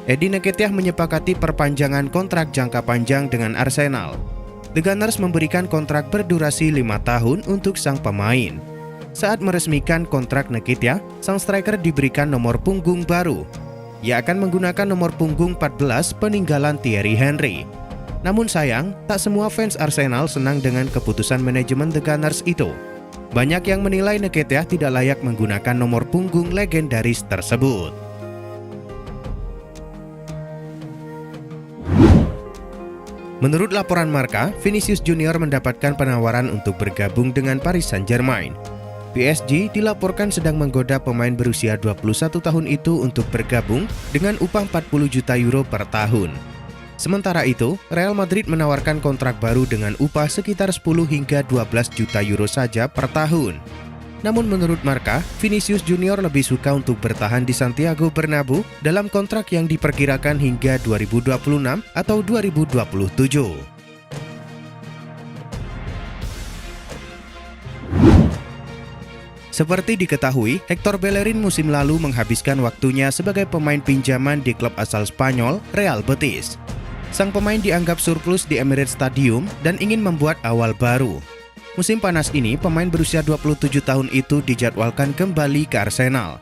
Eddie Nketiah menyepakati perpanjangan kontrak jangka panjang dengan Arsenal. The Gunners memberikan kontrak berdurasi 5 tahun untuk sang pemain. Saat meresmikan kontrak Nketiah, sang striker diberikan nomor punggung baru. Ia akan menggunakan nomor punggung 14 peninggalan Thierry Henry. Namun sayang, tak semua fans Arsenal senang dengan keputusan manajemen The Gunners itu. Banyak yang menilai Nketiah tidak layak menggunakan nomor punggung legendaris tersebut. Menurut laporan Marca, Vinicius Junior mendapatkan penawaran untuk bergabung dengan Paris Saint-Germain. PSG dilaporkan sedang menggoda pemain berusia 21 tahun itu untuk bergabung dengan upah 40 juta euro per tahun. Sementara itu, Real Madrid menawarkan kontrak baru dengan upah sekitar 10 hingga 12 juta euro saja per tahun. Namun menurut Marca, Vinicius Junior lebih suka untuk bertahan di Santiago Bernabeu dalam kontrak yang diperkirakan hingga 2026 atau 2027. Seperti diketahui, Hector Bellerin musim lalu menghabiskan waktunya sebagai pemain pinjaman di klub asal Spanyol, Real Betis. Sang pemain dianggap surplus di Emirates Stadium dan ingin membuat awal baru. Musim panas ini, pemain berusia 27 tahun itu dijadwalkan kembali ke Arsenal.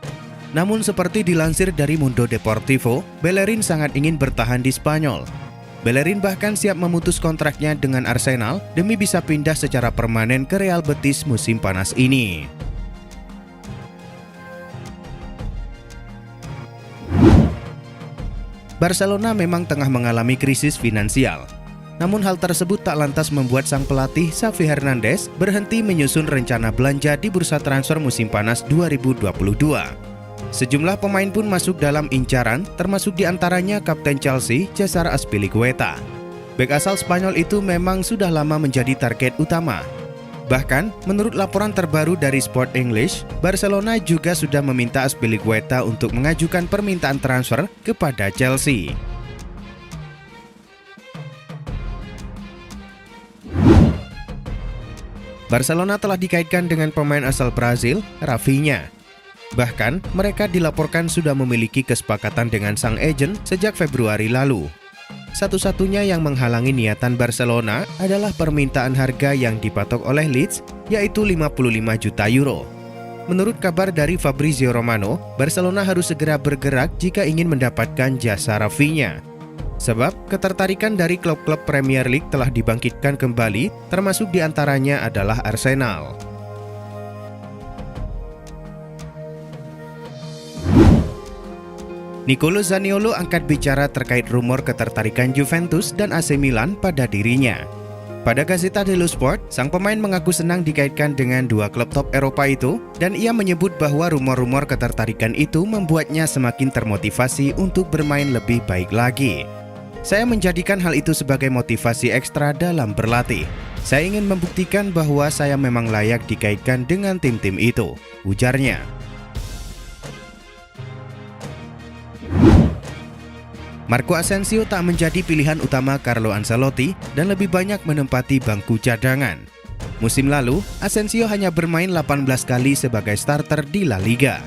Namun seperti dilansir dari Mundo Deportivo, Bellerin sangat ingin bertahan di Spanyol. Bellerin bahkan siap memutus kontraknya dengan Arsenal demi bisa pindah secara permanen ke Real Betis musim panas ini. Barcelona memang tengah mengalami krisis finansial. Namun hal tersebut tak lantas membuat sang pelatih Xavi Hernandez berhenti menyusun rencana belanja di bursa transfer musim panas 2022. Sejumlah pemain pun masuk dalam incaran, termasuk diantaranya Kapten Chelsea Cesar Azpilicueta. Bek asal Spanyol itu memang sudah lama menjadi target utama. Bahkan, menurut laporan terbaru dari Sport English, Barcelona juga sudah meminta Azpilicueta untuk mengajukan permintaan transfer kepada Chelsea. Barcelona telah dikaitkan dengan pemain asal Brazil, Rafinha. Bahkan, mereka dilaporkan sudah memiliki kesepakatan dengan sang agen sejak Februari lalu. Satu-satunya yang menghalangi niatan Barcelona adalah permintaan harga yang dipatok oleh Leeds, yaitu 55 juta euro. Menurut kabar dari Fabrizio Romano, Barcelona harus segera bergerak jika ingin mendapatkan jasa Rafinha. Sebab ketertarikan dari klub-klub Premier League telah dibangkitkan kembali, termasuk diantaranya adalah Arsenal. Nicolo Zaniolo angkat bicara terkait rumor ketertarikan Juventus dan AC Milan pada dirinya. Pada Gazzetta dello Sport, sang pemain mengaku senang dikaitkan dengan dua klub top Eropa itu, dan ia menyebut bahwa rumor-rumor ketertarikan itu membuatnya semakin termotivasi untuk bermain lebih baik lagi. Saya menjadikan hal itu sebagai motivasi ekstra dalam berlatih. Saya ingin membuktikan bahwa saya memang layak dikaitkan dengan tim-tim itu, ujarnya. Marco Asensio tak menjadi pilihan utama Carlo Ancelotti dan lebih banyak menempati bangku cadangan. Musim lalu, Asensio hanya bermain 18 kali sebagai starter di La Liga.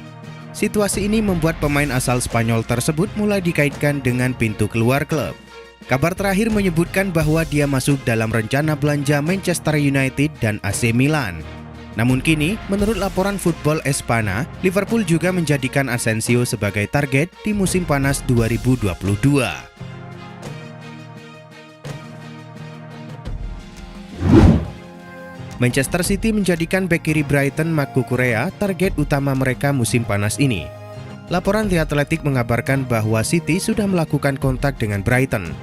Situasi ini membuat pemain asal Spanyol tersebut mulai dikaitkan dengan pintu keluar klub. Kabar terakhir menyebutkan bahwa dia masuk dalam rencana belanja Manchester United dan AC Milan. Namun kini, menurut laporan Football Espana, Liverpool juga menjadikan Asensio sebagai target di musim panas 2022. Manchester City menjadikan bek kiri Brighton Marc Cucurella target utama mereka musim panas ini. Laporan The Athletic mengabarkan bahwa City sudah melakukan kontak dengan Brighton.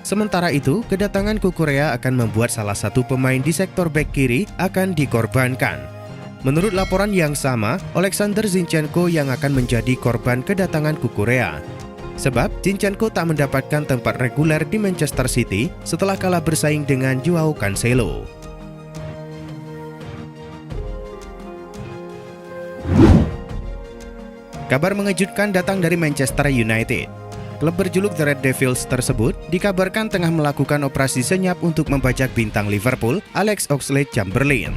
Sementara itu, kedatangan Cucurella akan membuat salah satu pemain di sektor bek kiri akan dikorbankan. Menurut laporan yang sama, Alexander Zinchenko yang akan menjadi korban kedatangan Cucurella. Sebab, Zinchenko tak mendapatkan tempat reguler di Manchester City setelah kalah bersaing dengan Joao Cancelo. Kabar mengejutkan datang dari Manchester United. Klub berjuluk The Red Devils tersebut dikabarkan tengah melakukan operasi senyap untuk membajak bintang Liverpool, Alex Oxlade-Chamberlain.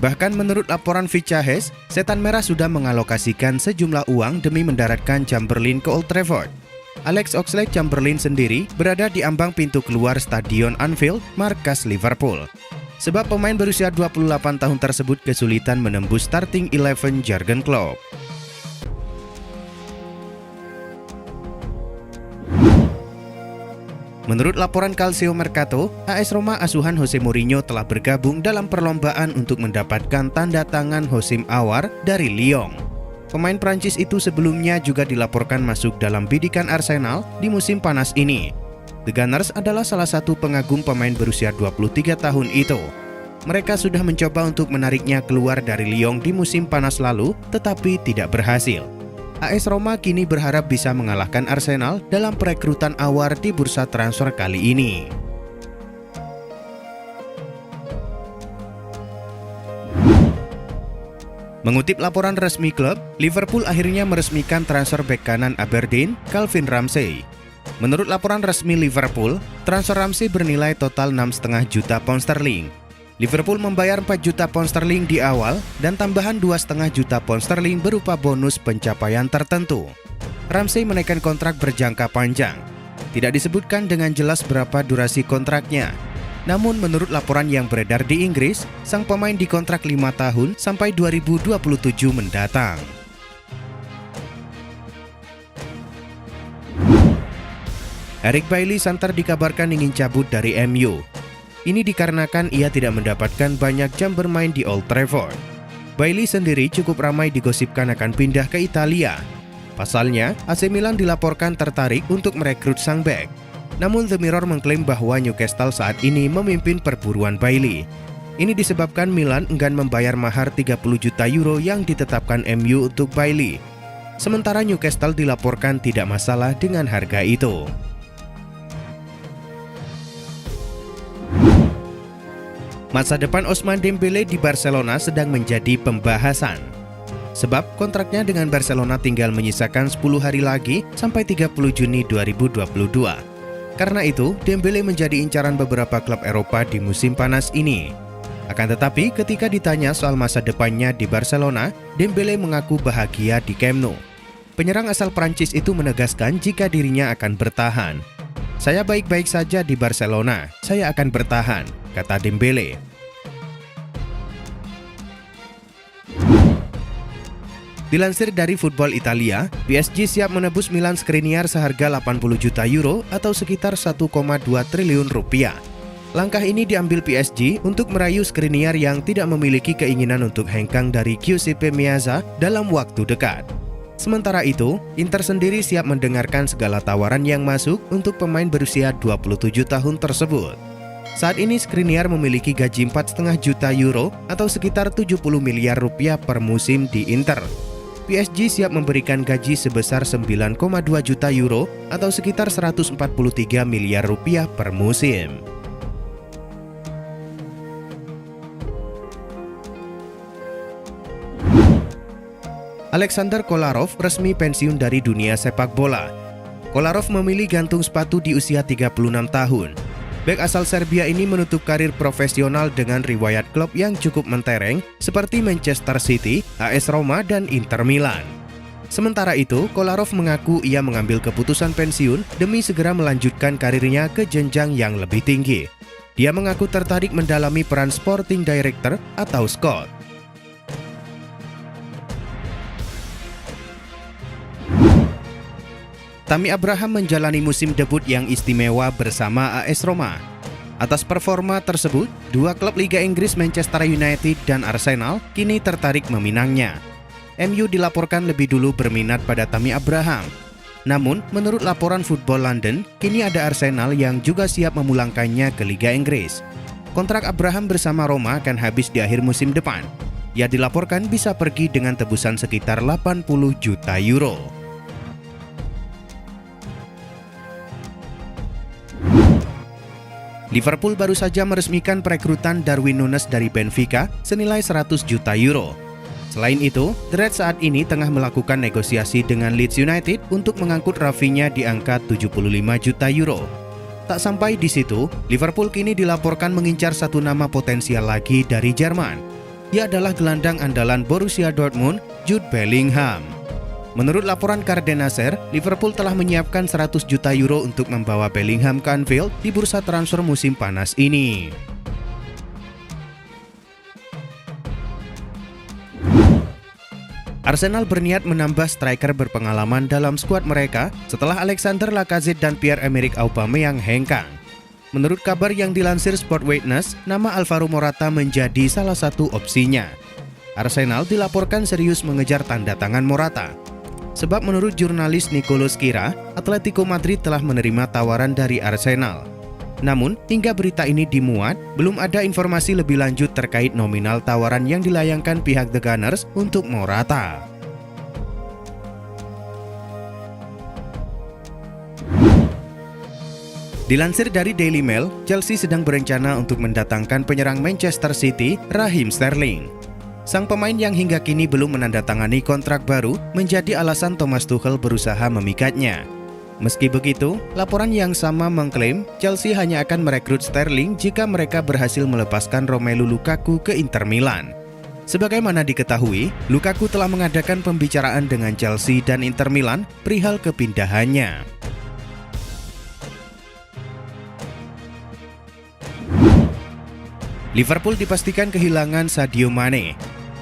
Bahkan menurut laporan Fichajes, Setan Merah sudah mengalokasikan sejumlah uang demi mendaratkan Chamberlain ke Old Trafford. Alex Oxlade-Chamberlain sendiri berada di ambang pintu keluar Stadion Anfield, markas Liverpool. Sebab pemain berusia 28 tahun tersebut kesulitan menembus starting 11 Jurgen Klopp. Menurut laporan Calcio Mercato, AS Roma asuhan Jose Mourinho telah bergabung dalam perlombaan untuk mendapatkan tanda tangan Houssem Aouar dari Lyon. Pemain Prancis itu sebelumnya juga dilaporkan masuk dalam bidikan Arsenal di musim panas ini. The Gunners adalah salah satu pengagum pemain berusia 23 tahun itu. Mereka sudah mencoba untuk menariknya keluar dari Lyon di musim panas lalu, tetapi tidak berhasil. AS Roma kini berharap bisa mengalahkan Arsenal dalam perekrutan Aouar di bursa transfer kali ini. Mengutip laporan resmi klub, Liverpool akhirnya meresmikan transfer bek kanan Aberdeen, Calvin Ramsey. Menurut laporan resmi Liverpool, transfer Ramsey bernilai total 6,5 juta pound sterling. Liverpool membayar 4 juta pound sterling di awal dan tambahan 2,5 juta pound sterling berupa bonus pencapaian tertentu. Ramsey menaikkan kontrak berjangka panjang. Tidak disebutkan dengan jelas berapa durasi kontraknya. Namun menurut laporan yang beredar di Inggris, sang pemain dikontrak 5 tahun sampai 2027 mendatang. Eric Bailly santer dikabarkan ingin cabut dari MU. Ini dikarenakan ia tidak mendapatkan banyak jam bermain di Old Trafford. Bailly sendiri cukup ramai digosipkan akan pindah ke Italia. Pasalnya, AC Milan dilaporkan tertarik untuk merekrut sang bek. Namun The Mirror mengklaim bahwa Newcastle saat ini memimpin perburuan Bailly. Ini disebabkan Milan enggan membayar mahar 30 juta euro yang ditetapkan MU untuk Bailly. Sementara Newcastle dilaporkan tidak masalah dengan harga itu. Masa depan Ousmane Dembélé di Barcelona sedang menjadi pembahasan. Sebab kontraknya dengan Barcelona tinggal menyisakan 10 hari lagi sampai 30 Juni 2022. Karena itu, Dembélé menjadi incaran beberapa klub Eropa di musim panas ini. Akan tetapi, ketika ditanya soal masa depannya di Barcelona, Dembélé mengaku bahagia di Camp Nou. Penyerang asal Prancis itu menegaskan jika dirinya akan bertahan. "Saya baik-baik saja di Barcelona, saya akan bertahan," kata Dembélé. Dilansir dari Football Italia, PSG siap menebus Milan Skriniar seharga 80 juta euro atau sekitar 1,2 triliun rupiah. Langkah ini diambil PSG untuk merayu Skriniar yang tidak memiliki keinginan untuk hengkang dari Giuseppe Meazza dalam waktu dekat. Sementara itu, Inter sendiri siap mendengarkan segala tawaran yang masuk untuk pemain berusia 27 tahun tersebut. Saat ini Skriniar memiliki gaji 4,5 juta euro atau sekitar 70 miliar rupiah per musim di Inter. PSG siap memberikan gaji sebesar 9,2 juta euro atau sekitar 143 miliar rupiah per musim. Alexander Kolarov resmi pensiun dari dunia sepak bola. Kolarov memilih gantung sepatu di usia 36 tahun. Bek asal Serbia ini menutup karir profesional dengan riwayat klub yang cukup mentereng seperti Manchester City, AS Roma, dan Inter Milan. Sementara itu, Kolarov mengaku ia mengambil keputusan pensiun demi segera melanjutkan karirnya ke jenjang yang lebih tinggi. Dia mengaku tertarik mendalami peran sporting director atau scout. Tammy Abraham menjalani musim debut yang istimewa bersama AS Roma. Atas performa tersebut, dua klub Liga Inggris Manchester United dan Arsenal kini tertarik meminangnya. MU dilaporkan lebih dulu berminat pada Tammy Abraham. Namun, menurut laporan Football London, kini ada Arsenal yang juga siap memulangkannya ke Liga Inggris. Kontrak Abraham bersama Roma akan habis di akhir musim depan. Ia dilaporkan bisa pergi dengan tebusan sekitar 80 juta euro. Liverpool baru saja meresmikan perekrutan Darwin Núñez dari Benfica senilai 100 juta euro. Selain itu, The Reds saat ini tengah melakukan negosiasi dengan Leeds United untuk mengangkut Rafinha di angka 75 juta euro. Tak sampai di situ, Liverpool kini dilaporkan mengincar satu nama potensial lagi dari Jerman. Ia adalah gelandang andalan Borussia Dortmund, Jude Bellingham. Menurut laporan Cardenaser, Liverpool telah menyiapkan 100 juta euro untuk membawa Bellingham ke Anfield di bursa transfer musim panas ini. Arsenal berniat menambah striker berpengalaman dalam skuad mereka setelah Alexander Lacazette dan Pierre-Emerick Aubameyang hengkang. Menurut kabar yang dilansir Sport Witness, nama Alvaro Morata menjadi salah satu opsinya. Arsenal dilaporkan serius mengejar tanda tangan Morata. Sebab menurut jurnalis Nicolas Kira, Atletico Madrid telah menerima tawaran dari Arsenal. Namun, hingga berita ini dimuat, belum ada informasi lebih lanjut terkait nominal tawaran yang dilayangkan pihak The Gunners untuk Morata. Dilansir dari Daily Mail, Chelsea sedang berencana untuk mendatangkan penyerang Manchester City, Raheem Sterling. Sang pemain yang hingga kini belum menandatangani kontrak baru menjadi alasan Thomas Tuchel berusaha memikatnya. Meski begitu, laporan yang sama mengklaim Chelsea hanya akan merekrut Sterling jika mereka berhasil melepaskan Romelu Lukaku ke Inter Milan. Sebagaimana diketahui, Lukaku telah mengadakan pembicaraan dengan Chelsea dan Inter Milan perihal kepindahannya. Liverpool dipastikan kehilangan Sadio Mane.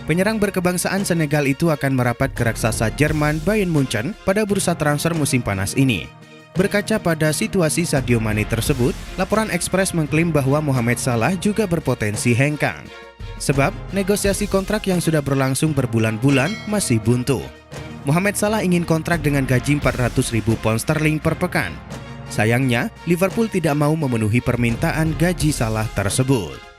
Penyerang berkebangsaan Senegal itu akan merapat ke raksasa Jerman Bayern Munchen pada bursa transfer musim panas ini. Berkaca pada situasi Sadio Mane tersebut, laporan Express mengklaim bahwa Mohamed Salah juga berpotensi hengkang. Sebab, negosiasi kontrak yang sudah berlangsung berbulan-bulan masih buntu. Mohamed Salah ingin kontrak dengan gaji 400.000 pound sterling per pekan. Sayangnya, Liverpool tidak mau memenuhi permintaan gaji Salah tersebut.